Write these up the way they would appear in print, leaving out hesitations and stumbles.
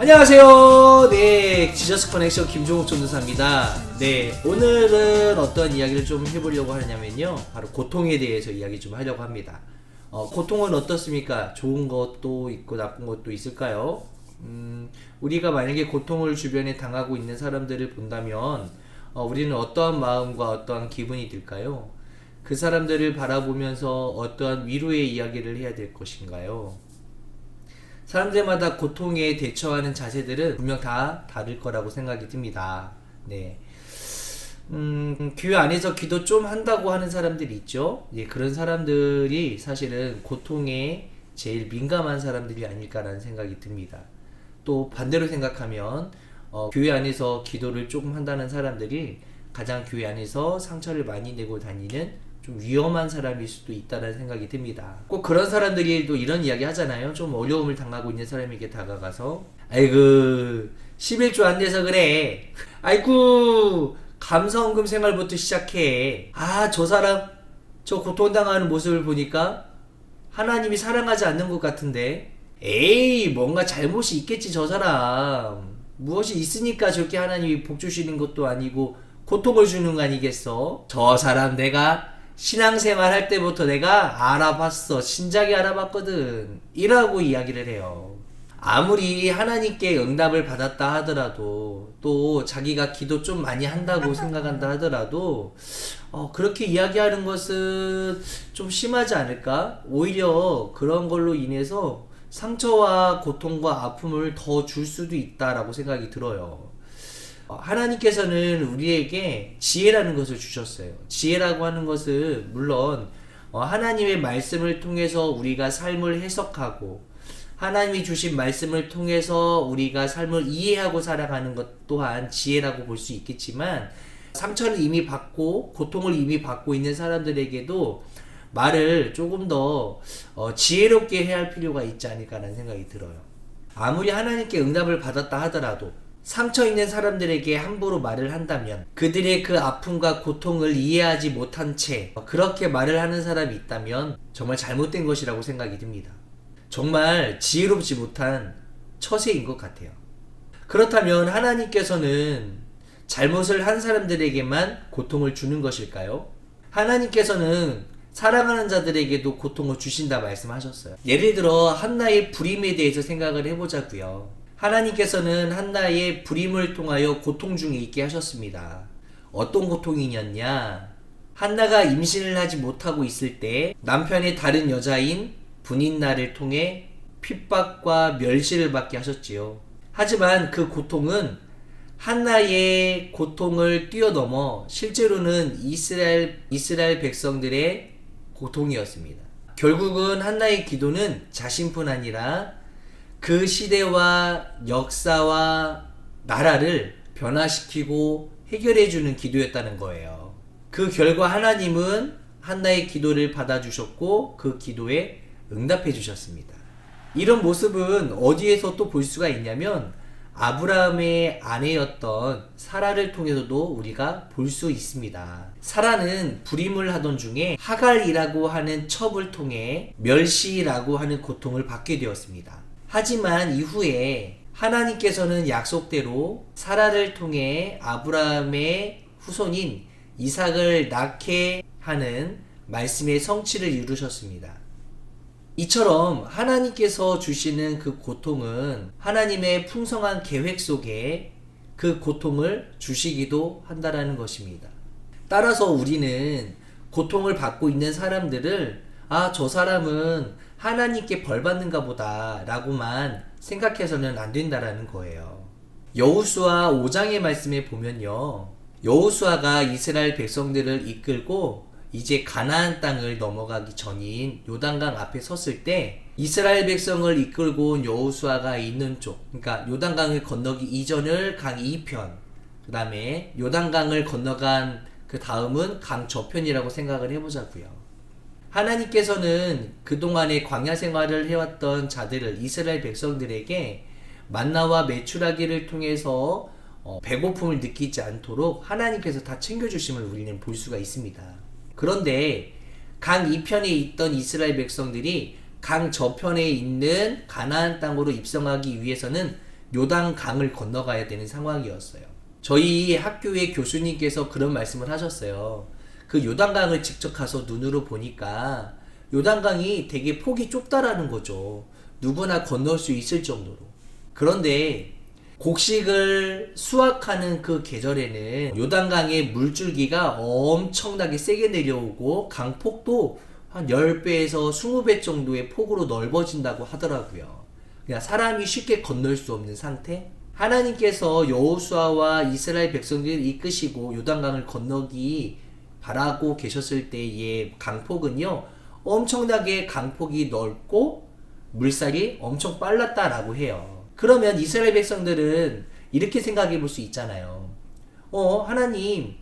안녕하세요. 네, 지저스 커넥션 김종욱 전도사입니다. 네, 오늘은 어떤 이야기를 좀 해보려고 하냐면요, 바로 고통에 대해서 이야기 좀 하려고 합니다. 고통은 어떻습니까? 좋은 것도 있고 나쁜 것도 있을까요? 우리가 만약에 고통을 주변에 당하고 있는 사람들을 본다면 우리는 어떠한 마음과 어떠한 기분이 들까요? 그 사람들을 바라보면서 어떠한 위로의 이야기를 해야 될 것인가요? 사람들마다 고통에 대처하는 자세들은 분명 다 다를 거라고 생각이 듭니다. 네. 교회 안에서 기도 좀 한다고 하는 사람들이 있죠. 예, 그런 사람들이 사실은 고통에 제일 민감한 사람들이 아닐까라는 생각이 듭니다. 또 반대로 생각하면 교회 안에서 기도를 조금 한다는 사람들이 가장 교회 안에서 상처를 많이 내고 다니는 좀 위험한 사람일 수도 있다는 생각이 듭니다. 꼭 그런 사람들이 또 이런 이야기 하잖아요. 좀 어려움을 당하고 있는 사람에게 다가가서 아이고 11조 안 돼서 그래. 아이고 감사원금 생활부터 시작해. 아, 저 사람 저 고통당하는 모습을 보니까 하나님이 사랑하지 않는 것 같은데. 에이, 뭔가 잘못이 있겠지. 저 사람 무엇이 있으니까 저렇게 하나님이 복 주시는 것도 아니고 고통을 주는 거 아니겠어? 저 사람 내가 신앙생활 할 때부터 내가 알아봤어. 진작에 알아봤거든. 이라고 이야기를 해요. 아무리 하나님께 응답을 받았다 하더라도, 또 자기가 기도 좀 많이 한다고 생각한다 하더라도 그렇게 이야기하는 것은 좀 심하지 않을까? 오히려 그런 걸로 인해서 상처와 고통과 아픔을 더 줄 수도 있다라고 생각이 들어요. 하나님께서는 우리에게 지혜라는 것을 주셨어요. 지혜라고 하는 것은 물론 하나님의 말씀을 통해서 우리가 삶을 해석하고 하나님이 주신 말씀을 통해서 우리가 삶을 이해하고 살아가는 것 또한 지혜라고 볼 수 있겠지만, 상처를 이미 받고 고통을 이미 받고 있는 사람들에게도 말을 조금 더 지혜롭게 해야 할 필요가 있지 않을까라는 생각이 들어요. 아무리 하나님께 응답을 받았다 하더라도 상처 있는 사람들에게 함부로 말을 한다면 그들의 그 아픔과 고통을 이해하지 못한 채 그렇게 말을 하는 사람이 있다면 정말 잘못된 것이라고 생각이 듭니다. 정말 지혜롭지 못한 처세인 것 같아요. 그렇다면 하나님께서는 잘못을 한 사람들에게만 고통을 주는 것일까요? 하나님께서는 사랑하는 자들에게도 고통을 주신다 말씀하셨어요. 예를 들어 한나의 불임에 대해서 생각을 해보자고요. 하나님께서는 한나의 불임을 통하여 고통 중에 있게 하셨습니다. 어떤 고통이었냐? 한나가 임신을 하지 못하고 있을 때 남편의 다른 여자인 분인나를 통해 핍박과 멸시를 받게 하셨지요. 하지만 그 고통은 한나의 고통을 뛰어넘어 실제로는 이스라엘 백성들의 고통이었습니다. 결국은 한나의 기도는 자신뿐 아니라 그 시대와 역사와 나라를 변화시키고 해결해주는 기도였다는 거예요. 그 결과 하나님은 한나의 기도를 받아주셨고 그 기도에 응답해 주셨습니다. 이런 모습은 어디에서 또 볼 수가 있냐면 아브라함의 아내였던 사라를 통해서도 우리가 볼 수 있습니다. 사라는 불임을 하던 중에 하갈이라고 하는 첩을 통해 멸시라고 하는 고통을 받게 되었습니다. 하지만 이후에 하나님께서는 약속대로 사라를 통해 아브라함의 후손인 이삭을 낳게 하는 말씀의 성취를 이루셨습니다. 이처럼 하나님께서 주시는 그 고통은 하나님의 풍성한 계획 속에 그 고통을 주시기도 한다라는 것입니다. 따라서 우리는 고통을 받고 있는 사람들을 저 사람은 하나님께 벌 받는가 보다 라고만 생각해서는 안 된다라는 거예요. 여호수아 5장의 말씀에 보면요, 여호수아가 이스라엘 백성들을 이끌고 이제 가나안 땅을 넘어가기 전인 요단강 앞에 섰을 때 이스라엘 백성을 이끌고 온 여호수아가 있는 쪽, 그러니까 요단강을 건너기 이전을 강 2편, 그 다음에 요단강을 건너간 그 다음은 강 저편이라고 생각을 해보자고요. 하나님께서는 그동안의 광야 생활을 해왔던 자들을, 이스라엘 백성들에게 만나와 메추라기를 통해서 배고픔을 느끼지 않도록 하나님께서 다 챙겨주심을 우리는 볼 수가 있습니다. 그런데 강 2편에 있던 이스라엘 백성들이 강 저편에 있는 가나안 땅으로 입성하기 위해서는 요단 강을 건너가야 되는 상황이었어요. 저희 학교의 교수님께서 그런 말씀을 하셨어요. 그 요단강을 직접 가서 눈으로 보니까 요단강이 되게 폭이 좁다라는 거죠. 누구나 건널 수 있을 정도로. 그런데 곡식을 수확하는 그 계절에는 요단강의 물줄기가 엄청나게 세게 내려오고 강폭도 한 10배에서 20배 정도의 폭으로 넓어진다고 하더라고요. 그냥 사람이 쉽게 건널 수 없는 상태? 하나님께서 여호수아와 이스라엘 백성들을 이끄시고 요단강을 건너기 바라고 계셨을 때의 강폭은요, 엄청나게 강폭이 넓고 물살이 엄청 빨랐다라고 해요. 그러면 이스라엘 백성들은 이렇게 생각해 볼 수 있잖아요. 하나님,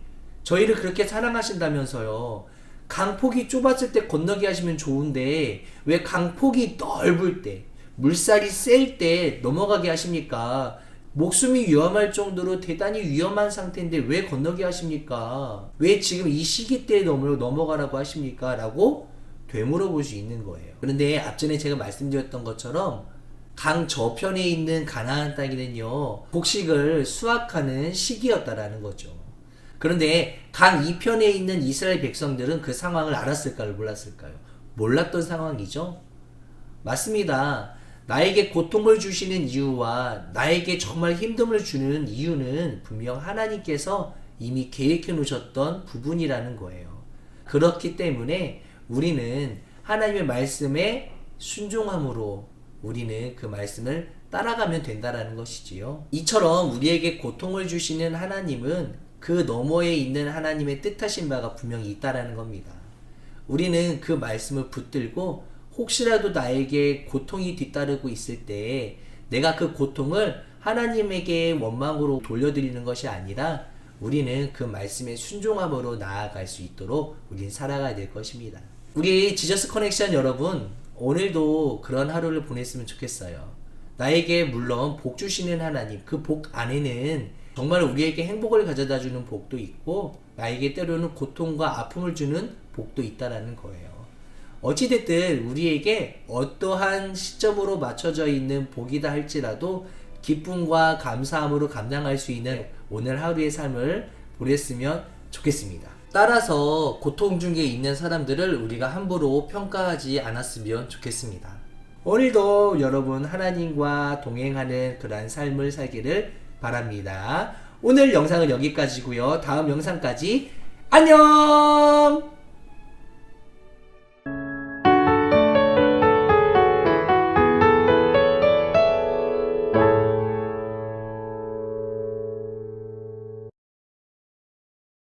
저희를 그렇게 사랑하신다면서요. 강폭이 좁았을 때 건너게 하시면 좋은데 왜 강폭이 넓을 때, 물살이 셀 때 넘어가게 하십니까? 목숨이 위험할 정도로 대단히 위험한 상태인데 왜 건너게 하십니까? 왜 지금 이 시기 때에 넘어가라고 하십니까? 라고 되물어볼 수 있는 거예요. 그런데 앞전에 제가 말씀드렸던 것처럼 강 저편에 있는 가나안 땅에는요, 곡식을 수확하는 시기였다라는 거죠. 그런데 강 이편에 있는 이스라엘 백성들은 그 상황을 알았을까요? 몰랐을까요? 몰랐던 상황이죠. 맞습니다. 나에게 고통을 주시는 이유와 나에게 정말 힘듦을 주는 이유는 분명 하나님께서 이미 계획해 놓으셨던 부분이라는 거예요. 그렇기 때문에 우리는 하나님의 말씀에 순종함으로 우리는 그 말씀을 따라가면 된다라는 것이지요. 이처럼 우리에게 고통을 주시는 하나님은 그 너머에 있는 하나님의 뜻하신 바가 분명히 있다라는 겁니다. 우리는 그 말씀을 붙들고 혹시라도 나에게 고통이 뒤따르고 있을 때 내가 그 고통을 하나님에게 원망으로 돌려드리는 것이 아니라 우리는 그 말씀에 순종함으로 나아갈 수 있도록 우리는 살아가야 될 것입니다. 우리 지저스 커넥션 여러분, 오늘도 그런 하루를 보냈으면 좋겠어요. 나에게 물론 복 주시는 하나님, 그 복 안에는 정말 우리에게 행복을 가져다 주는 복도 있고 나에게 때로는 고통과 아픔을 주는 복도 있다라는 거예요. 어찌됐든 우리에게 어떠한 시점으로 맞춰져 있는 복이다 할지라도 기쁨과 감사함으로 감당할 수 있는 오늘 하루의 삶을 보냈으면 좋겠습니다. 따라서 고통 중에 있는 사람들을 우리가 함부로 평가하지 않았으면 좋겠습니다. 오늘도 여러분 하나님과 동행하는 그러한 삶을 살기를 바랍니다. 오늘 영상은 여기까지고요. 다음 영상까지 안녕!